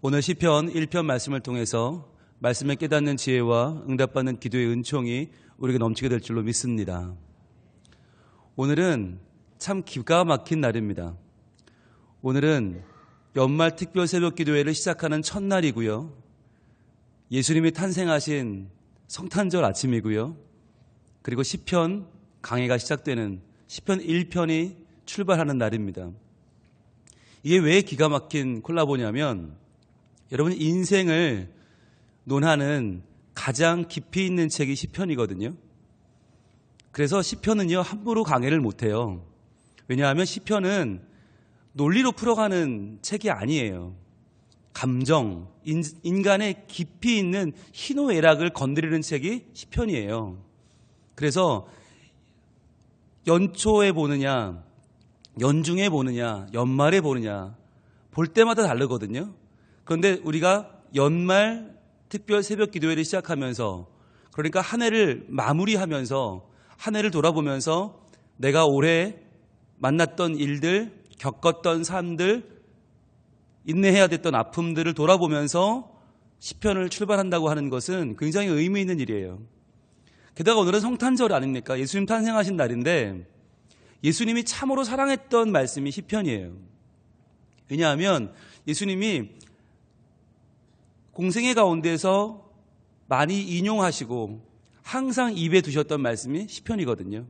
오늘 시편 1편 말씀을 통해서 말씀을 깨닫는 지혜와 응답받는 기도의 은총이 우리에게 넘치게 될 줄로 믿습니다. 오늘은 참 기가 막힌 날입니다. 오늘은 연말 특별 새벽 기도회를 시작하는 첫날이고요. 예수님이 탄생하신 성탄절 아침이고요. 그리고 시편 강해가 시작되는 시편 1편이 출발하는 날입니다. 이게 왜 기가 막힌 콜라보냐면 여러분 인생을 논하는 가장 깊이 있는 책이 시편이거든요. 그래서 시편은요 함부로 강해를 못해요. 왜냐하면 시편은 논리로 풀어가는 책이 아니에요. 감정, 인간의 깊이 있는 희노애락을 건드리는 책이 시편이에요. 그래서 연초에 보느냐, 연중에 보느냐, 연말에 보느냐 볼 때마다 다르거든요. 그런데 우리가 연말 특별 새벽 기도회를 시작하면서, 그러니까 한 해를 마무리하면서 한 해를 돌아보면서 내가 올해 만났던 일들, 겪었던 삶들, 인내해야 됐던 아픔들을 돌아보면서 시편을 출발한다고 하는 것은 굉장히 의미 있는 일이에요. 게다가 오늘은 성탄절 아닙니까? 예수님 탄생하신 날인데 예수님이 참으로 사랑했던 말씀이 시편이에요. 왜냐하면 예수님이 공생애 가운데서 많이 인용하시고 항상 입에 두셨던 말씀이 시편이거든요.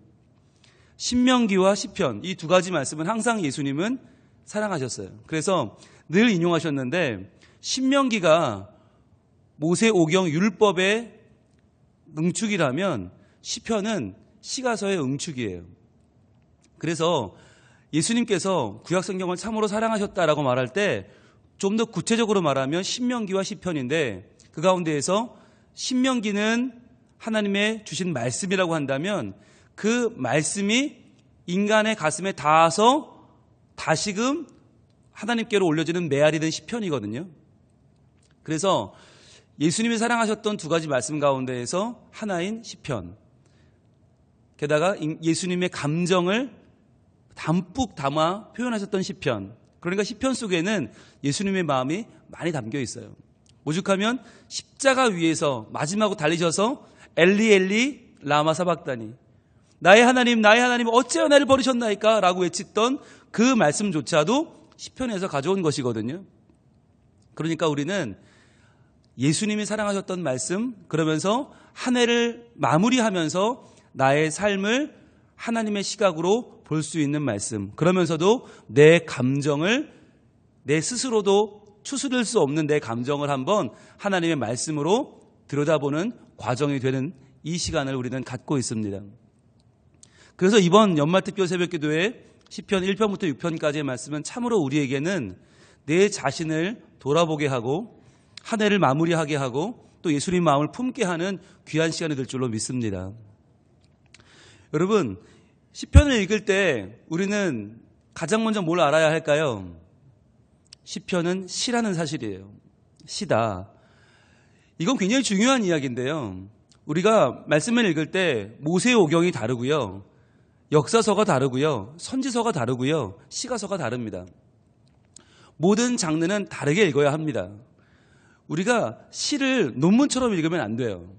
신명기와 시편 이 두 가지 말씀은 항상 예수님은 사랑하셨어요. 그래서 늘 인용하셨는데 신명기가 모세오경 율법의 응축이라면 시편은 시가서의 응축이에요. 그래서 예수님께서 구약성경을 참으로 사랑하셨다라고 말할 때 좀 더 구체적으로 말하면 신명기와 시편인데 그 가운데에서 신명기는 하나님의 주신 말씀이라고 한다면 그 말씀이 인간의 가슴에 닿아서 다시금 하나님께로 올려지는 메아리는 시편이거든요. 그래서 예수님이 사랑하셨던 두 가지 말씀 가운데에서 하나인 시편, 게다가 예수님의 감정을 담뿍 담아 표현하셨던 시편, 그러니까 시편 속에는 예수님의 마음이 많이 담겨 있어요. 오죽하면 십자가 위에서 마지막으로 달리셔서 엘리 엘리 라마 사박다니, 나의 하나님 어찌하여 나를 버리셨나이까 라고 외쳤던 그 말씀조차도 시편에서 가져온 것이거든요. 그러니까 우리는 예수님이 사랑하셨던 말씀, 그러면서 한 해를 마무리하면서 나의 삶을 하나님의 시각으로 볼 수 있는 말씀, 그러면서도 내 감정을, 내 스스로도 추스릴 수 없는 내 감정을 한번 하나님의 말씀으로 들여다보는 과정이 되는 이 시간을 우리는 갖고 있습니다. 그래서 이번 연말특별 새벽기도회 시편 1편부터 6편까지의 말씀은 참으로 우리에게는 내 자신을 돌아보게 하고 한 해를 마무리하게 하고 또 예수님 마음을 품게 하는 귀한 시간이 될 줄로 믿습니다. 여러분, 시편을 읽을 때 우리는 가장 먼저 뭘 알아야 할까요? 시편은 시라는 사실이에요. 시다. 이건 굉장히 중요한 이야기인데요. 우리가 말씀을 읽을 때 모세오경이 다르고요, 역사서가 다르고요, 선지서가 다르고요, 시가서가 다릅니다. 모든 장르는 다르게 읽어야 합니다. 우리가 시를 논문처럼 읽으면 안 돼요.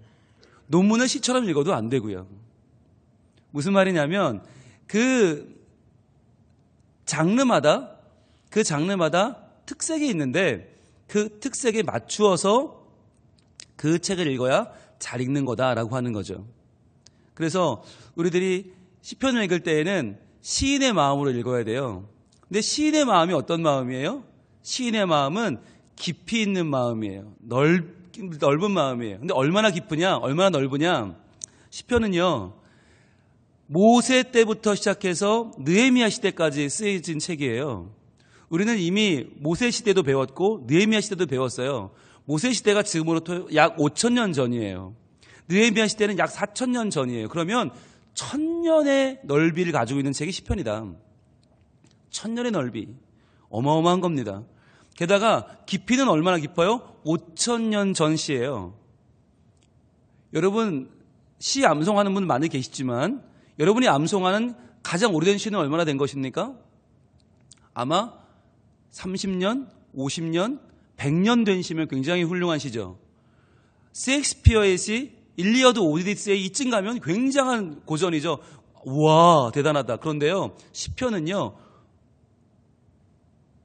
논문을 시처럼 읽어도 안 되고요. 무슨 말이냐면 그 장르마다 특색이 있는데 그 특색에 맞추어서 그 책을 읽어야 잘 읽는 거다라고 하는 거죠. 그래서 우리들이 시편을 읽을 때에는 시인의 마음으로 읽어야 돼요. 근데 시인의 마음이 어떤 마음이에요? 시인의 마음은 깊이 있는 마음이에요. 넓은 마음이에요. 근데 얼마나 깊으냐? 얼마나 넓으냐? 시편은요, 모세 때부터 시작해서 느헤미야 시대까지 쓰여진 책이에요. 우리는 이미 모세 시대도 배웠고 느헤미야 시대도 배웠어요. 모세 시대가 지금으로부터 약 5,000년 전이에요. 느헤미야 시대는 약 4,000년 전이에요. 그러면 1,000년의 넓이를 가지고 있는 책이 시편이다. 1,000년의 넓이. 어마어마한 겁니다. 게다가 깊이는 얼마나 깊어요? 5,000년 전 시예요. 여러분, 시 암송하는 분 많이 계시지만 여러분이 암송하는 가장 오래된 시는 얼마나 된 것입니까? 아마 30년, 50년, 100년 된 시면 굉장히 훌륭한 시죠. 셰익스피어의 시 일리어드 오디세이 이쯤 가면 굉장한 고전이죠. 우와 대단하다. 그런데요 시편은요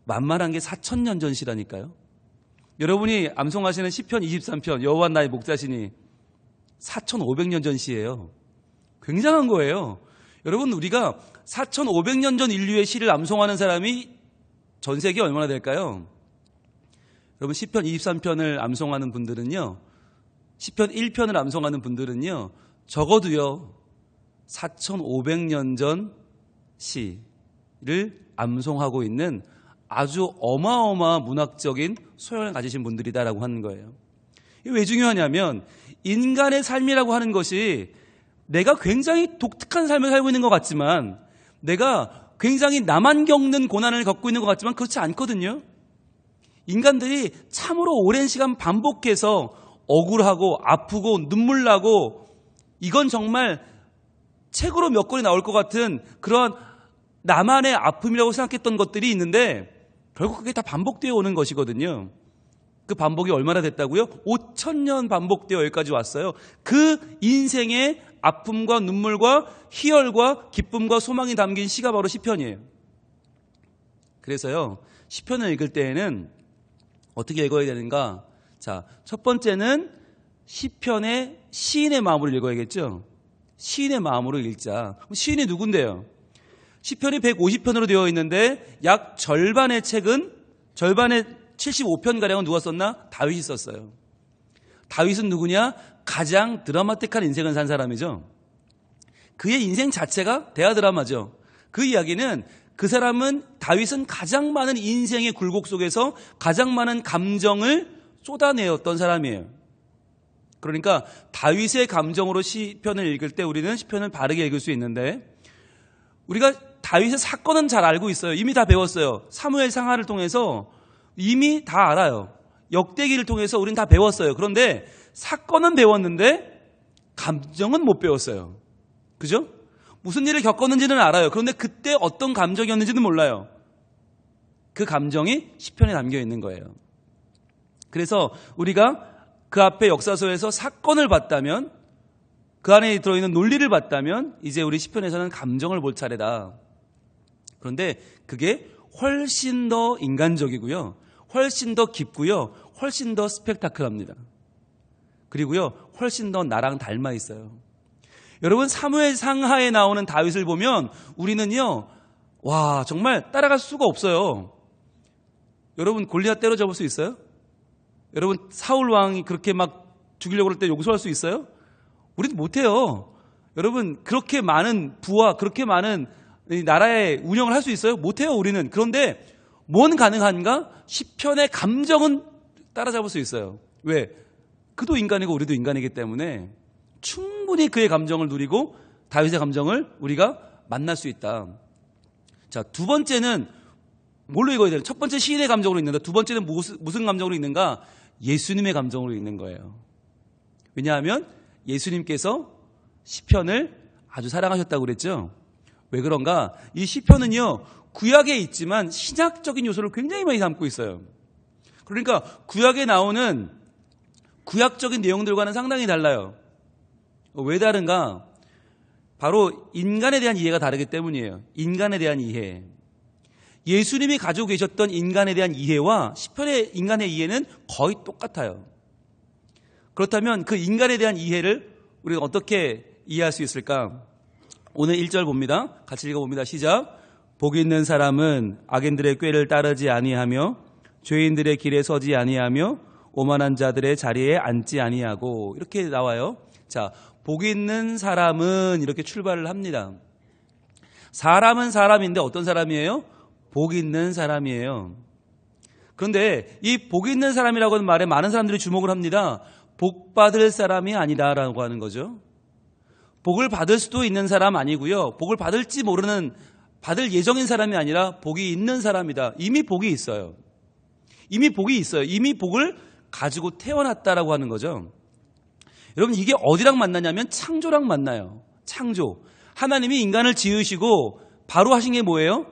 만만한 게 4000년 전 시라니까요. 여러분이 암송하시는 시편 23편 여호와 나의 목자시니 4500년 전 시예요. 굉장한 거예요. 여러분 우리가 4500년 전 인류의 시를 암송하는 사람이 전 세계에 얼마나 될까요? 여러분 시편 23편을 암송하는 분들은요, 시편 1편을 암송하는 분들은요, 적어도요 4500년 전 시를 암송하고 있는 아주 어마어마한 문학적인 소양을 가지신 분들이다라고 하는 거예요. 이게 왜 중요하냐면 인간의 삶이라고 하는 것이 내가 굉장히 독특한 삶을 살고 있는 것 같지만, 내가 굉장히 나만 겪는 고난을 겪고 있는 것 같지만 그렇지 않거든요. 인간들이 참으로 오랜 시간 반복해서 억울하고 아프고 눈물 나고, 이건 정말 책으로 몇 권이 나올 것 같은 그런 나만의 아픔이라고 생각했던 것들이 있는데 결국 그게 다 반복되어 오는 것이거든요. 그 반복이 얼마나 됐다고요? 5000년 반복되어 여기까지 왔어요. 그 인생의 아픔과 눈물과 희열과 기쁨과 소망이 담긴 시가 바로 시편이에요. 그래서요 시편을 읽을 때에는 어떻게 읽어야 되는가? 자, 첫 번째는 시편의 시인의 마음으로 읽어야겠죠. 시인의 마음으로 읽자. 시인이 누군데요? 시편이 150편으로 되어 있는데 약 절반의 책은, 절반의 75편가량은 누가 썼나? 다윗이 썼어요. 다윗은 누구냐? 가장 드라마틱한 인생을 산 사람이죠. 그의 인생 자체가 대하 드라마죠. 그 이야기는, 그 사람은, 다윗은 가장 많은 인생의 굴곡 속에서 가장 많은 감정을 쏟아내었던 사람이에요. 그러니까 다윗의 감정으로 시편을 읽을 때 우리는 시편을 바르게 읽을 수 있는데, 우리가 다윗의 사건은 잘 알고 있어요. 이미 다 배웠어요. 사무엘 상하를 통해서 이미 다 알아요. 역대기를 통해서 우리는 다 배웠어요. 그런데 사건은 배웠는데 감정은 못 배웠어요. 그죠? 무슨 일을 겪었는지는 알아요. 그런데 그때 어떤 감정이었는지는 몰라요. 그 감정이 시편에 담겨 있는 거예요. 그래서 우리가 그 앞에 역사서에서 사건을 봤다면, 그 안에 들어있는 논리를 봤다면 이제 우리 시편에서는 감정을 볼 차례다. 그런데 그게 훨씬 더 인간적이고요, 훨씬 더 깊고요, 훨씬 더 스펙타클합니다. 그리고요 훨씬 더 나랑 닮아 있어요. 여러분 사무엘 상하에 나오는 다윗을 보면 우리는요, 와 정말 따라갈 수가 없어요. 여러분 골리앗 때려잡을 수 있어요? 여러분 사울 왕이 그렇게 막 죽이려고 할 때 용서할 수 있어요? 우리는 못해요. 여러분 그렇게 많은 부와 그렇게 많은 나라의 운영을 할 수 있어요? 못해요 우리는. 그런데 뭔 가능한가? 시편의 감정은 따라잡을 수 있어요. 왜? 그도 인간이고 우리도 인간이기 때문에 충분히 그의 감정을 누리고 다윗의 감정을 우리가 만날 수 있다. 자, 두 번째는 뭘로 읽어야 되나? 첫 번째 시인의 감정으로 읽는다. 두 번째는 무슨 감정으로 읽는가? 예수님의 감정으로 읽는 거예요. 왜냐하면 예수님께서 시편을 아주 사랑하셨다고 그랬죠. 왜 그런가? 이 시편은요 구약에 있지만 신약적인 요소를 굉장히 많이 담고 있어요. 그러니까 구약에 나오는 구약적인 내용들과는 상당히 달라요. 왜 다른가? 바로 인간에 대한 이해가 다르기 때문이에요. 인간에 대한 이해. 예수님이 가지고 계셨던 인간에 대한 이해와 시편의 인간의 이해는 거의 똑같아요. 그렇다면 그 인간에 대한 이해를 우리가 어떻게 이해할 수 있을까? 오늘 1절 봅니다. 같이 읽어봅니다. 시작. 복이 있는 사람은 악인들의 꾀를 따르지 아니하며 죄인들의 길에 서지 아니하며 오만한 자들의 자리에 앉지 아니하고, 이렇게 나와요. 자, 복이 있는 사람은 이렇게 출발을 합니다. 사람은 사람인데 어떤 사람이에요? 복 있는 사람이에요. 그런데 이 복 있는 사람이라고 하는 말에 많은 사람들이 주목을 합니다. 복 받을 사람이 아니다라고 하는 거죠. 복을 받을 수도 있는 사람 아니고요, 복을 받을지 모르는, 받을 예정인 사람이 아니라 복이 있는 사람이다. 이미 복이 있어요. 이미 복이 있어요. 이미 복을 가지고 태어났다라고 하는 거죠. 여러분 이게 어디랑 만나냐면 창조랑 만나요. 창조. 하나님이 인간을 지으시고 바로 하신 게 뭐예요?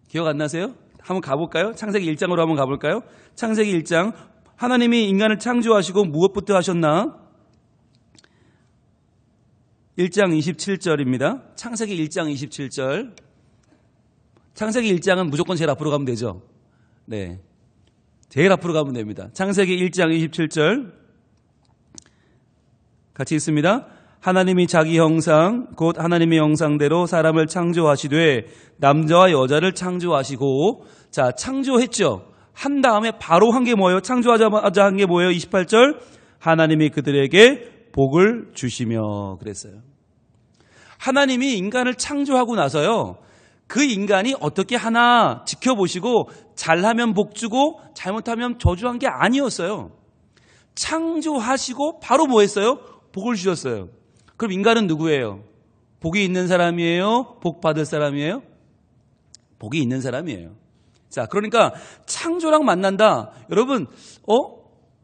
기억 안 나세요? 한번 가볼까요? 창세기 1장으로 한번 가볼까요? 창세기 1장. 하나님이 인간을 창조하시고 무엇부터 하셨나? 1장 27절입니다. 창세기 1장 27절. 창세기 1장은 무조건 제일 앞으로 가면 되죠. 네. 제일 앞으로 가면 됩니다. 창세기 1장 27절. 같이 읽습니다. 하나님이 자기 형상 곧 하나님의 형상대로 사람을 창조하시되 남자와 여자를 창조하시고, 자, 창조했죠. 한 다음에 바로 한 게 뭐예요? 창조하자마자 한 게 뭐예요? 28절. 하나님이 그들에게 복을 주시며 그랬어요. 하나님이 인간을 창조하고 나서요, 그 인간이 어떻게 하나 지켜보시고 잘하면 복 주고 잘못하면 저주한 게 아니었어요. 창조하시고 바로 뭐 했어요? 복을 주셨어요. 그럼 인간은 누구예요? 복이 있는 사람이에요? 복 받을 사람이에요? 복이 있는 사람이에요. 자, 그러니까 창조랑 만난다. 여러분,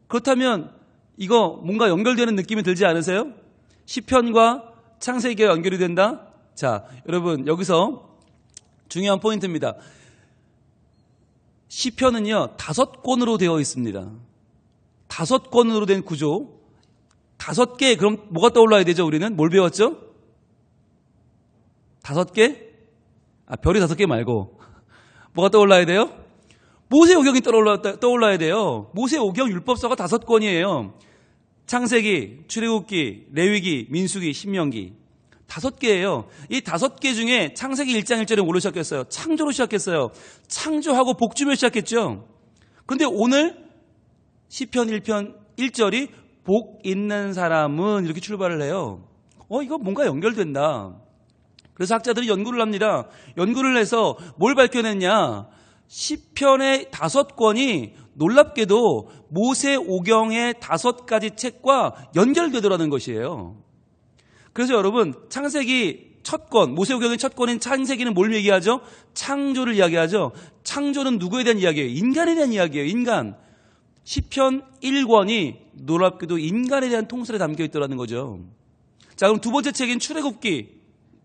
그렇다면 이거 뭔가 연결되는 느낌이 들지 않으세요? 시편과 창세기가 연결이 된다? 자, 여러분, 여기서 중요한 포인트입니다. 시편은요, 5권으로 되어 있습니다. 5권으로 된 구조. 5개, 그럼 뭐가 떠올라야 되죠, 우리는? 뭘 배웠죠? 5개? 별이 5개 말고. 뭐가 떠올라야 돼요? 모세오경이 떠올라야 돼요. 모세오경 율법서가 5권이에요. 창세기, 출애굽기, 레위기, 민수기, 신명기. 5개예요. 이 5개 중에 창세기 1장 1절에 뭘로 시작했어요? 창조로 시작했어요. 창조하고 복 주며 시작했죠. 그런데 오늘 시편 1편 1절이 복 있는 사람은 이렇게 출발을 해요. 이거 뭔가 연결된다. 그래서 학자들이 연구를 합니다. 연구를 해서 뭘 밝혀냈냐? 시편의 5권이 놀랍게도 모세오경의 5가지 책과 연결되더라는 것이에요. 그래서 여러분, 창세기 첫 권, 모세오경의 첫 권인 창세기는 뭘 얘기하죠? 창조를 이야기하죠. 창조는 누구에 대한 이야기예요? 인간에 대한 이야기예요. 인간. 시편 1권이 놀랍게도 인간에 대한 통찰에 담겨 있더라는 거죠. 자, 그럼 두 번째 책인 출애굽기.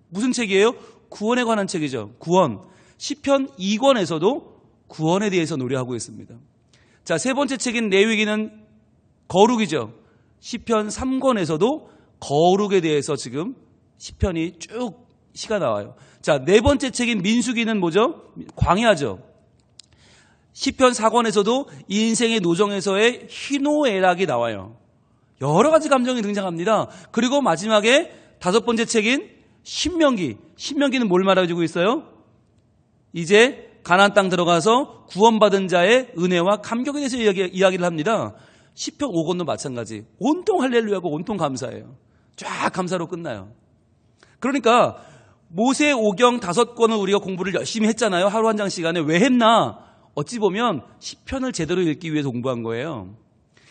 무슨 책이에요? 구원에 관한 책이죠. 구원. 시편 2권에서도 구원에 대해서 노래하고 있습니다. 자, 세 번째 책인 레위기는 거룩이죠. 시편 3권에서도 거룩에 대해서 지금 시편이 쭉 시가 나와요. 자, 네 번째 책인 민수기는 뭐죠? 광야죠. 시편 4권에서도 이 인생의 노정에서의 희노애락이 나와요. 여러 가지 감정이 등장합니다. 그리고 마지막에 5번째 책인 신명기. 신명기는 뭘 말해주고 있어요? 이제 가나안 땅 들어가서 구원받은 자의 은혜와 감격에 대해서 이야기를 합니다. 시편 5권도 마찬가지. 온통 할렐루야고 온통 감사예요. 쫙 감사로 끝나요. 그러니까 모세오경 5권을 우리가 공부를 열심히 했잖아요. 하루 한 장 시간에. 왜 했나? 어찌 보면 시편을 제대로 읽기 위해서 공부한 거예요.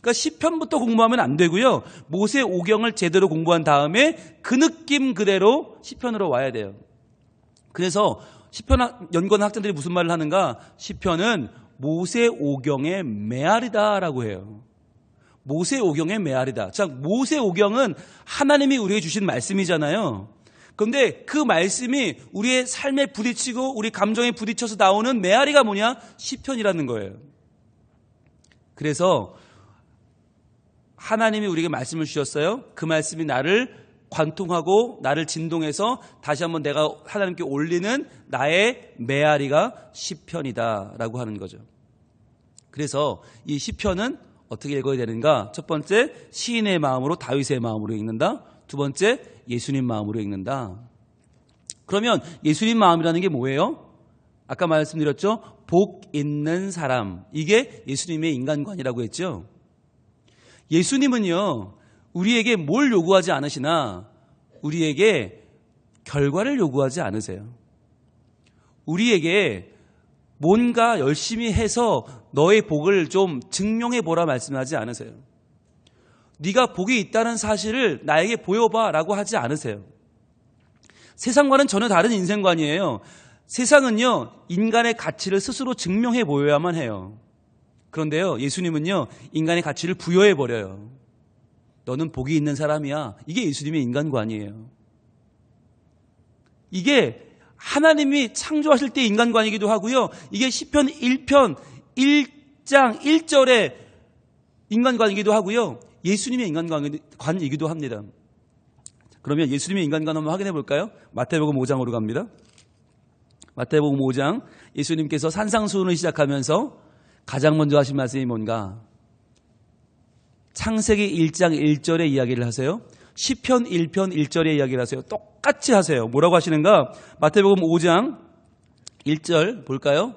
그러니까 시편부터 공부하면 안 되고요. 모세오경을 제대로 공부한 다음에 그 느낌 그대로 시편으로 와야 돼요. 그래서 시편 연구하는 학자들이 무슨 말을 하는가? 시편은 모세오경의 메아리다라고 해요. 모세오경의 메아리다. 자, 모세오경은 하나님이 우리에게 주신 말씀이잖아요. 그런데 그 말씀이 우리의 삶에 부딪히고 우리 감정에 부딪혀서 나오는 메아리가 뭐냐? 시편이라는 거예요. 그래서 하나님이 우리에게 말씀을 주셨어요. 그 말씀이 나를 관통하고 나를 진동해서 다시 한번 내가 하나님께 올리는 나의 메아리가 시편이다라고 하는 거죠. 그래서 이 시편은 어떻게 읽어야 되는가? 첫 번째, 시인의 마음으로, 다윗의 마음으로 읽는다. 두 번째, 예수님 마음으로 읽는다. 그러면 예수님 마음이라는 게 뭐예요? 아까 말씀드렸죠? 복 있는 사람. 이게 예수님의 인간관이라고 했죠. 예수님은요, 우리에게 뭘 요구하지 않으시나 우리에게 결과를 요구하지 않으세요. 우리에게 뭔가 열심히 해서 너의 복을 좀 증명해 보라 말씀하지 않으세요. 네가 복이 있다는 사실을 나에게 보여봐라고 하지 않으세요. 세상과는 전혀 다른 인생관이에요. 세상은요, 인간의 가치를 스스로 증명해 보여야만 해요. 그런데요, 예수님은요, 인간의 가치를 부여해 버려요. 너는 복이 있는 사람이야. 이게 예수님의 인간관이에요. 이게 하나님이 창조하실 때 인간관이기도 하고요. 이게 시편 1편 1장 1절의 인간관이기도 하고요. 예수님의 인간관이기도 합니다. 그러면 예수님의 인간관 한번 확인해 볼까요? 마태복음 5장으로 갑니다. 마태복음 5장, 예수님께서 산상수훈을 시작하면서 가장 먼저 하신 말씀이 뭔가? 창세기 1장 1절의 이야기를 하세요. 시편 1편 1절의 이야기를 하세요. 똑같이 하세요. 뭐라고 하시는가? 마태복음 5장 1절 볼까요?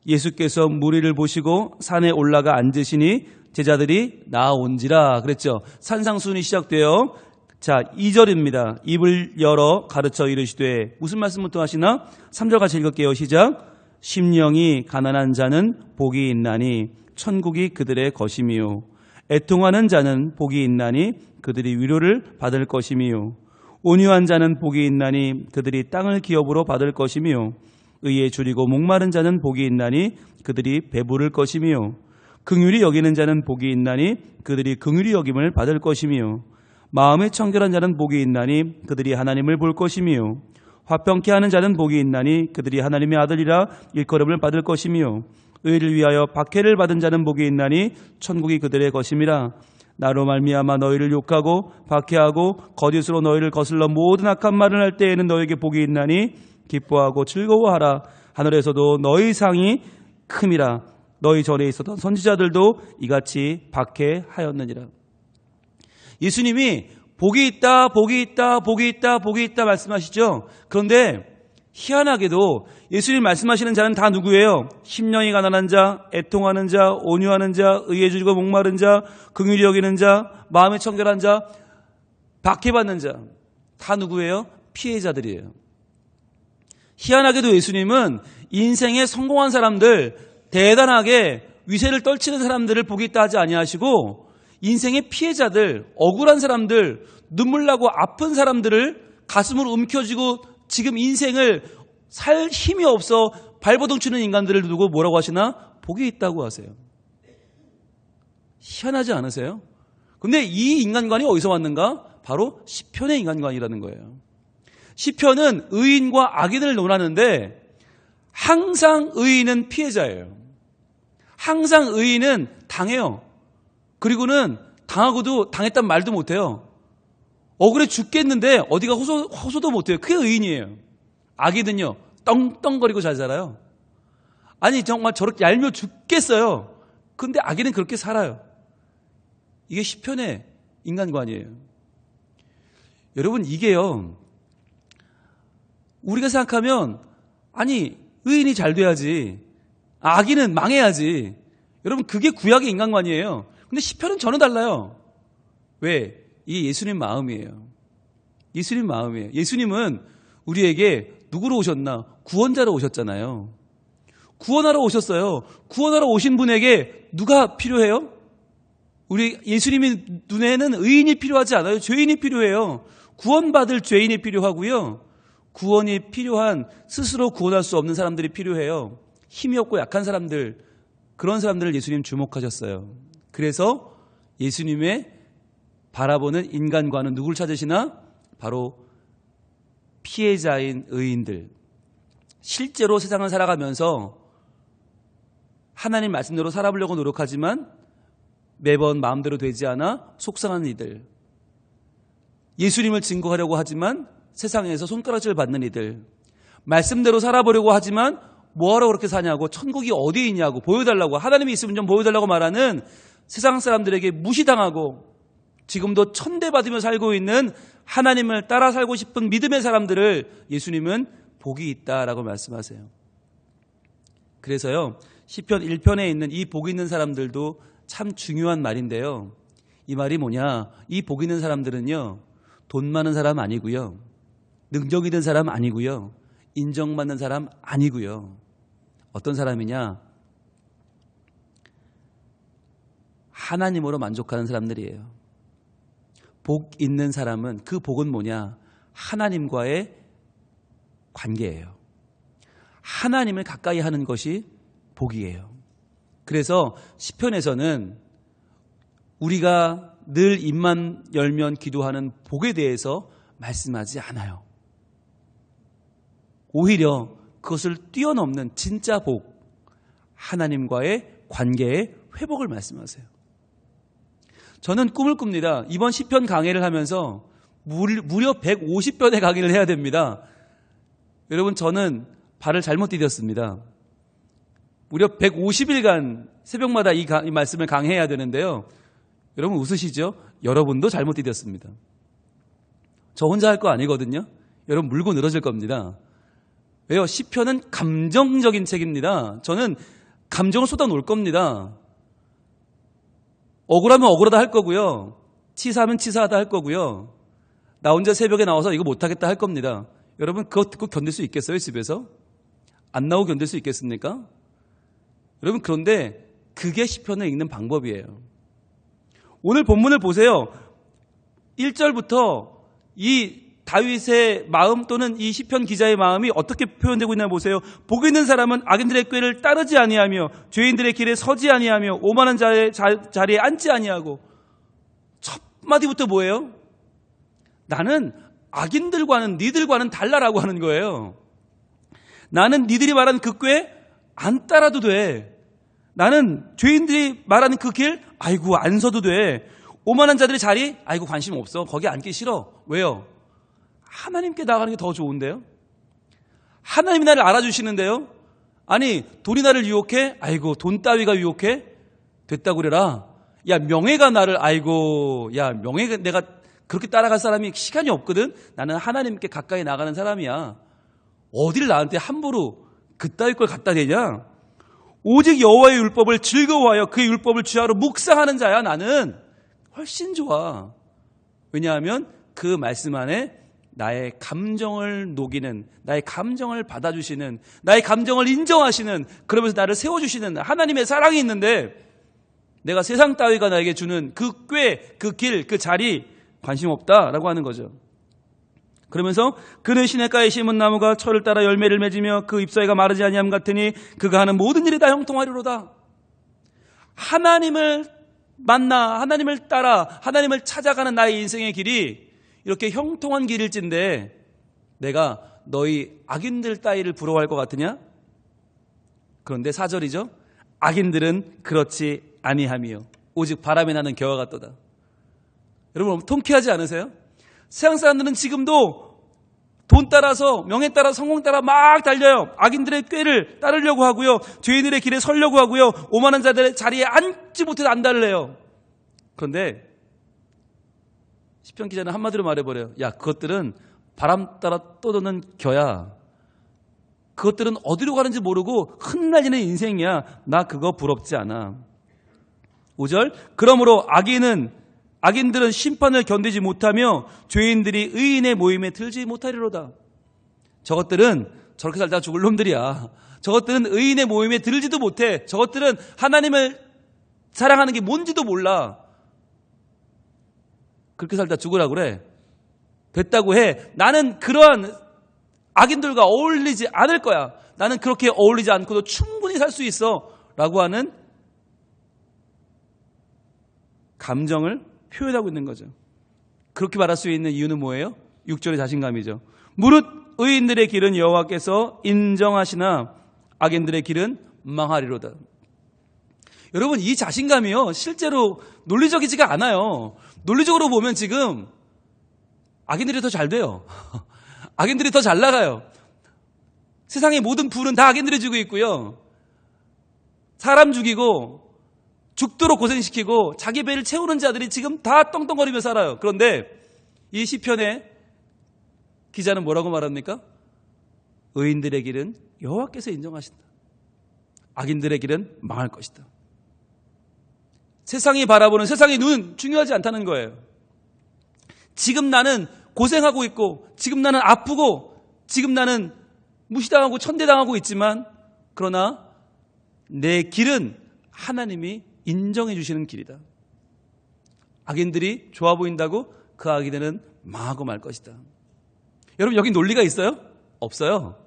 예수께서 무리를 보시고 산에 올라가 앉으시니 제자들이 나아온지라 그랬죠. 산상수훈이 시작돼요. 자, 2절입니다. 입을 열어 가르쳐 이르시되, 무슨 말씀부터 하시나? 3절 같이 읽을게요. 시작. 심령이 가난한 자는 복이 있나니 천국이 그들의 것이미요. 애통하는 자는 복이 있나니 그들이 위로를 받을 것이미요. 온유한 자는 복이 있나니 그들이 땅을 기업으로 받을 것이미요. 의에 줄이고 목마른 자는 복이 있나니 그들이 배부를 것이미요. 긍휼히 여기는 자는 복이 있나니 그들이 긍휼히 여김을 받을 것이미요. 마음에 청결한 자는 복이 있나니 그들이 하나님을 볼 것이미요. 화평케 하는 자는 복이 있나니 그들이 하나님의 아들이라 일컬음을 받을 것이미요. 의를 위하여 박해를 받은 자는 복이 있나니 천국이 그들의 것임이라. 나로 말미암아 너희를 욕하고 박해하고 거짓으로 너희를 거슬러 모든 악한 말을 할 때에는 너에게 복이 있나니 기뻐하고 즐거워하라. 하늘에서도 너희 상이 큼이라. 너희 전에 있었던 선지자들도 이같이 박해하였느니라. 예수님이 복이 있다, 복이 있다, 복이 있다, 복이 있다 말씀하시죠. 그런데 희한하게도 예수님 말씀하시는 자는 다 누구예요? 심령이 가난한 자, 애통하는 자, 온유하는 자, 의에 줄이고 목마른 자, 긍휼히 여기는 자, 마음에 청결한 자, 박해받는 자, 다 누구예요? 피해자들이에요. 희한하게도 예수님은 인생에 성공한 사람들, 대단하게 위세를 떨치는 사람들을 복이 있다 하지 아니하시고 인생의 피해자들, 억울한 사람들, 눈물 나고 아픈 사람들을 가슴으로 움켜쥐고 지금 인생을 살 힘이 없어 발버둥 치는 인간들을 두고 뭐라고 하시나? 복이 있다고 하세요. 희한하지 않으세요? 근데 이 인간관이 어디서 왔는가? 바로 시편의 인간관이라는 거예요. 시편은 의인과 악인을 논하는데 항상 의인은 피해자예요. 항상 의인은 당해요. 그리고는 당하고도 당했단 말도 못해요. 억울해 죽겠는데 어디가 호소도 못해요. 그게 의인이에요. 악인은요, 떵떵거리고 잘 살아요. 아니 정말 저렇게 얄미워 죽겠어요. 근데 악인은 그렇게 살아요. 이게 시편의 인간관이에요. 여러분, 이게요, 우리가 생각하면 아니 의인이 잘 돼야지, 악인은 망해야지. 여러분, 그게 구약의 인간관이에요. 근데 시편은 전혀 달라요. 왜? 이게 예수님 마음이에요. 예수님 마음이에요. 예수님은 우리에게 누구로 오셨나? 구원자로 오셨잖아요. 구원하러 오셨어요. 구원하러 오신 분에게 누가 필요해요? 우리 예수님의 눈에는 의인이 필요하지 않아요. 죄인이 필요해요. 구원받을 죄인이 필요하고요. 구원이 필요한, 스스로 구원할 수 없는 사람들이 필요해요. 힘이 없고 약한 사람들, 그런 사람들을 예수님 주목하셨어요. 그래서 예수님의 바라보는 인간과는 누굴 찾으시나? 바로 피해자인 의인들. 실제로 세상을 살아가면서 하나님 말씀대로 살아보려고 노력하지만 매번 마음대로 되지 않아 속상한 이들. 예수님을 증거하려고 하지만 세상에서 손가락질 받는 이들. 말씀대로 살아보려고 하지만 뭐하러 그렇게 사냐고, 천국이 어디에 있냐고, 보여달라고, 하나님이 있으면 좀 보여달라고 말하는 세상 사람들에게 무시당하고 지금도 천대받으며 살고 있는 하나님을 따라 살고 싶은 믿음의 사람들을 예수님은 복이 있다라고 말씀하세요. 그래서요, 시편 1편에 있는 이 복 있는 사람들도 참 중요한 말인데요. 이 말이 뭐냐? 이 복 있는 사람들은요, 돈 많은 사람 아니고요, 능력 있는 사람 아니고요, 인정받는 사람 아니고요. 어떤 사람이냐? 하나님으로 만족하는 사람들이에요. 복 있는 사람은, 그 복은 뭐냐? 하나님과의 관계예요. 하나님을 가까이 하는 것이 복이에요. 그래서 시편에서는 우리가 늘 입만 열면 기도하는 복에 대해서 말씀하지 않아요. 오히려 그것을 뛰어넘는 진짜 복, 하나님과의 관계의 회복을 말씀하세요. 저는 꿈을 꿉니다. 이번 시편 강해를 하면서 무려 150편의 강의를 해야 됩니다. 여러분, 저는 발을 잘못 디뎠습니다. 무려 150일간 새벽마다 이 말씀을 강해해야 되는데요. 여러분 웃으시죠? 여러분도 잘못 디뎠습니다. 저 혼자 할 거 아니거든요. 여러분 물고 늘어질 겁니다. 왜요? 시편은 감정적인 책입니다. 저는 감정을 쏟아놓을 겁니다. 억울하면 억울하다 할 거고요. 치사하면 치사하다 할 거고요. 나 혼자 새벽에 나와서 이거 못하겠다 할 겁니다. 여러분 그거 듣고 견딜 수 있겠어요? 집에서? 안 나오고 견딜 수 있겠습니까? 여러분 그런데 그게 시편을 읽는 방법이에요. 오늘 본문을 보세요. 1절부터 이 다윗의 마음 또는 이 시편 기자의 마음이 어떻게 표현되고 있나 보세요. 복 있는 사람은 악인들의 꾀를 따르지 아니하며 죄인들의 길에 서지 아니하며 오만한 자의 자리에 앉지 아니하고. 첫 마디부터 뭐예요? 나는 악인들과는 니들과는 달라라고 하는 거예요. 나는 니들이 말하는 그 꾀 안 따라도 돼. 나는 죄인들이 말하는 그 길 아이고 안 서도 돼. 오만한 자들의 자리 아이고 관심 없어. 거기 앉기 싫어. 왜요? 하나님께 나가는 게 더 좋은데요. 하나님이 나를 알아주시는데요. 아니 돈이 나를 유혹해? 아이고 돈 따위가 유혹해? 됐다고 그래라. 야 명예가 나를 아이고 야 명예가 내가 그렇게 따라갈 사람이 시간이 없거든. 나는 하나님께 가까이 나가는 사람이야. 어디를 나한테 함부로 그따위 걸 갖다 대냐. 오직 여호와의 율법을 즐거워하여 그의 율법을 주야로 묵상하는 자야. 나는 훨씬 좋아. 왜냐하면 그 말씀 안에 나의 감정을 녹이는, 나의 감정을 받아주시는, 나의 감정을 인정하시는, 그러면서 나를 세워주시는 하나님의 사랑이 있는데 내가 세상 따위가 나에게 주는 그 꾀, 그 길, 그 자리 관심 없다라고 하는 거죠. 그러면서 그는 시냇가에 심은 나무가 철을 따라 열매를 맺으며 그 잎사귀가 마르지 아니함 같으니 그가 하는 모든 일이 다 형통하리로다. 하나님을 만나 하나님을 따라 하나님을 찾아가는 나의 인생의 길이 이렇게 형통한 길일진데 내가 너희 악인들 따위를 부러워할 것 같으냐? 그런데 4절이죠. 악인들은 그렇지 아니하며 오직 바람이 나는 겨와 같도다. 여러분 통쾌하지 않으세요? 세상 사람들은 지금도 돈 따라서 명예 따라 성공 따라 막 달려요. 악인들의 꾀를 따르려고 하고요. 죄인들의 길에 서려고 하고요. 오만한 자들의 자리에 앉지 못해서 안 달래요. 그런데 시편 기자는 한마디로 말해버려요. 야 그것들은 바람 따라 떠도는 겨야. 그것들은 어디로 가는지 모르고 흩날리는 인생이야. 나 그거 부럽지 않아. 5절 그러므로 악인들은 심판을 견디지 못하며 죄인들이 의인의 모임에 들지 못하리로다. 저것들은 저렇게 살다 죽을 놈들이야. 저것들은 의인의 모임에 들지도 못해. 저것들은 하나님을 사랑하는 게 뭔지도 몰라. 그렇게 살다 죽으라고 그래. 됐다고 해. 나는 그러한 악인들과 어울리지 않을 거야. 나는 그렇게 어울리지 않고도 충분히 살 수 있어. 라고 하는 감정을 표현하고 있는 거죠. 그렇게 말할 수 있는 이유는 뭐예요? 6절의 자신감이죠. 무릇 의인들의 길은 여호와께서 인정하시나 악인들의 길은 망하리로다. 여러분 이 자신감이요 실제로 논리적이지가 않아요. 논리적으로 보면 지금 악인들이 더 잘 돼요. 악인들이 더 잘 나가요. 세상의 모든 부는 다 악인들이 주고 있고요. 사람 죽이고 죽도록 고생시키고 자기 배를 채우는 자들이 지금 다 떵떵거리며 살아요. 그런데 이 시편의 기자는 뭐라고 말합니까? 의인들의 길은 여호와께서 인정하신다. 악인들의 길은 망할 것이다. 세상이 바라보는 세상의 눈은 중요하지 않다는 거예요. 지금 나는 고생하고 있고 지금 나는 아프고 지금 나는 무시당하고 천대당하고 있지만 그러나 내 길은 하나님이 인정해 주시는 길이다. 악인들이 좋아 보인다고 그 악인들은 망하고 말 것이다. 여러분 여기 논리가 있어요? 없어요.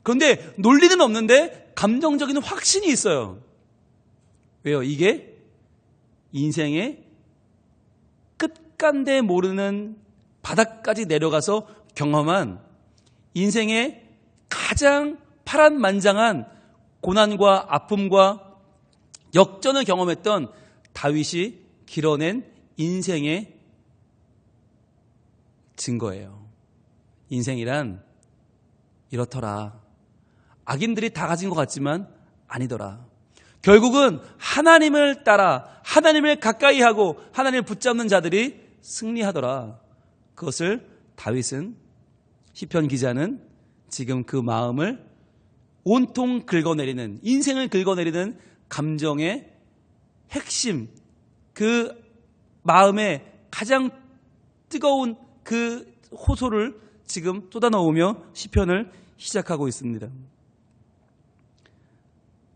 그런데 논리는 없는데 감정적인 확신이 있어요. 왜요? 이게 인생의 끝간데 모르는 바닥까지 내려가서 경험한 인생의 가장 파란만장한 고난과 아픔과 역전을 경험했던 다윗이 길어낸 인생의 증거예요. 인생이란 이렇더라. 악인들이 다 가진 것 같지만 아니더라. 결국은 하나님을 따라 하나님을 가까이 하고 하나님을 붙잡는 자들이 승리하더라. 그것을 다윗은, 시편 기자는 지금 그 마음을 온통 긁어내리는, 인생을 긁어내리는 감정의 핵심, 그 마음의 가장 뜨거운 그 호소를 지금 쏟아넣으며 시편을 시작하고 있습니다.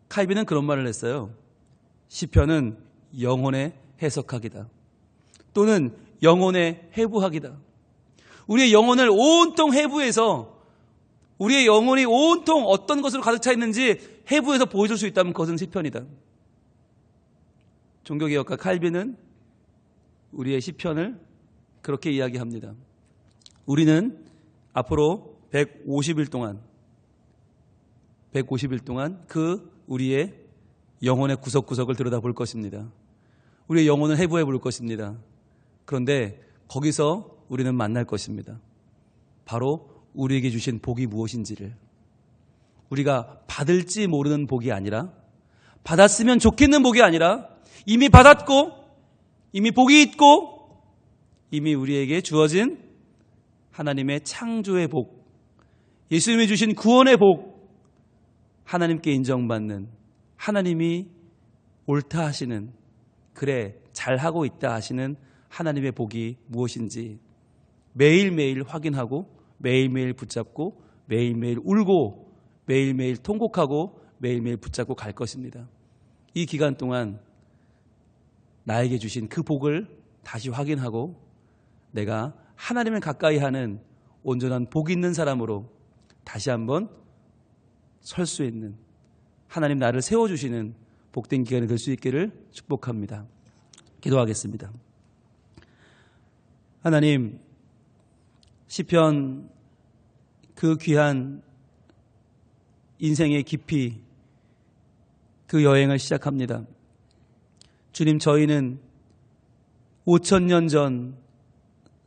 칼빈은 그런 말을 했어요. 시편은 영혼의 해석학이다. 또는 영혼의 해부학이다. 우리의 영혼을 온통 해부해서, 우리의 영혼이 온통 어떤 것으로 가득 차 있는지 해부해서 보여줄 수 있다면 그것은 시편이다. 종교개혁가 칼빈은 우리의 시편을 그렇게 이야기합니다. 우리는 앞으로 150일 동안 그 우리의 영혼의 구석구석을 들여다볼 것입니다. 우리의 영혼을 해부해 볼 것입니다. 그런데 거기서 우리는 만날 것입니다. 바로 우리에게 주신 복이 무엇인지를. 우리가 받을지 모르는 복이 아니라, 받았으면 좋겠는 복이 아니라, 이미 받았고 이미 복이 있고 이미 우리에게 주어진 하나님의 창조의 복, 예수님이 주신 구원의 복, 하나님께 인정받는, 하나님이 옳다 하시는, 그래 잘하고 있다 하시는 하나님의 복이 무엇인지 매일매일 확인하고 매일매일 붙잡고 매일매일 울고 매일매일 통곡하고 매일매일 붙잡고 갈 것입니다. 이 기간 동안 나에게 주신 그 복을 다시 확인하고 내가 하나님을 가까이 하는 온전한 복 있는 사람으로 다시 한번 설 수 있는, 하나님 나를 세워주시는 복된 기간이 될 수 있기를 축복합니다. 기도하겠습니다. 하나님, 시편 그 귀한 인생의 깊이, 그 여행을 시작합니다. 주님, 저희는 5,000년 전,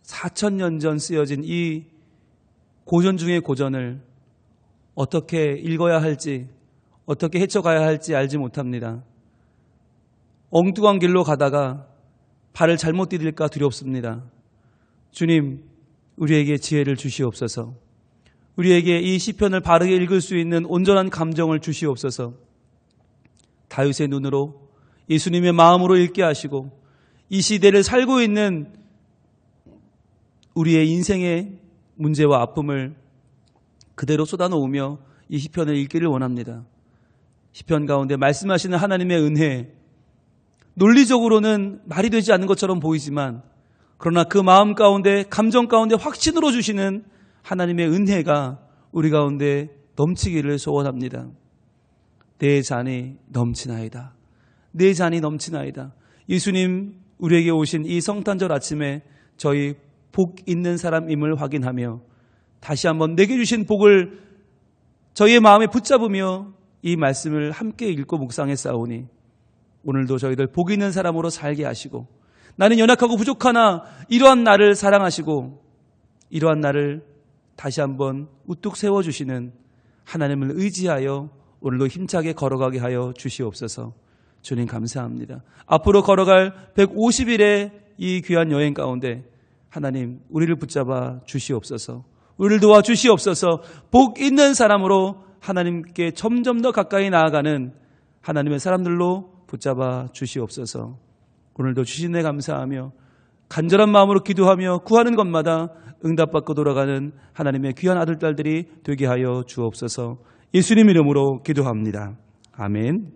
4,000년 전 쓰여진 이 고전 중의 고전을 어떻게 읽어야 할지, 어떻게 헤쳐가야 할지 알지 못합니다. 엉뚱한 길로 가다가 발을 잘못 디딜까 두렵습니다. 주님, 우리에게 지혜를 주시옵소서. 우리에게 이 시편을 바르게 읽을 수 있는 온전한 감정을 주시옵소서. 다윗의 눈으로, 예수님의 마음으로 읽게 하시고 이 시대를 살고 있는 우리의 인생의 문제와 아픔을 그대로 쏟아놓으며 이 시편을 읽기를 원합니다. 시편 가운데 말씀하시는 하나님의 은혜, 논리적으로는 말이 되지 않는 것처럼 보이지만 그러나 그 마음 가운데, 감정 가운데 확신으로 주시는 하나님의 은혜가 우리 가운데 넘치기를 소원합니다. 내 잔이 넘치나이다. 내 잔이 넘치나이다. 예수님 우리에게 오신 이 성탄절 아침에 저희 복 있는 사람임을 확인하며 다시 한번 내게 주신 복을 저희의 마음에 붙잡으며 이 말씀을 함께 읽고 묵상했사오니 오늘도 저희들 복 있는 사람으로 살게 하시고, 나는 연약하고 부족하나 이러한 나를 사랑하시고 이러한 나를 다시 한번 우뚝 세워주시는 하나님을 의지하여 오늘도 힘차게 걸어가게 하여 주시옵소서. 주님 감사합니다. 앞으로 걸어갈 150일의 이 귀한 여행 가운데 하나님 우리를 붙잡아 주시옵소서. 우리를 도와 주시옵소서. 복 있는 사람으로 하나님께 점점 더 가까이 나아가는 하나님의 사람들로 붙잡아 주시옵소서. 오늘도 주신 애 감사하며 간절한 마음으로 기도하며 구하는 것마다 응답받고 돌아가는 하나님의 귀한 아들, 딸들이 되게 하여 주옵소서. 예수님 이름으로 기도합니다. 아멘.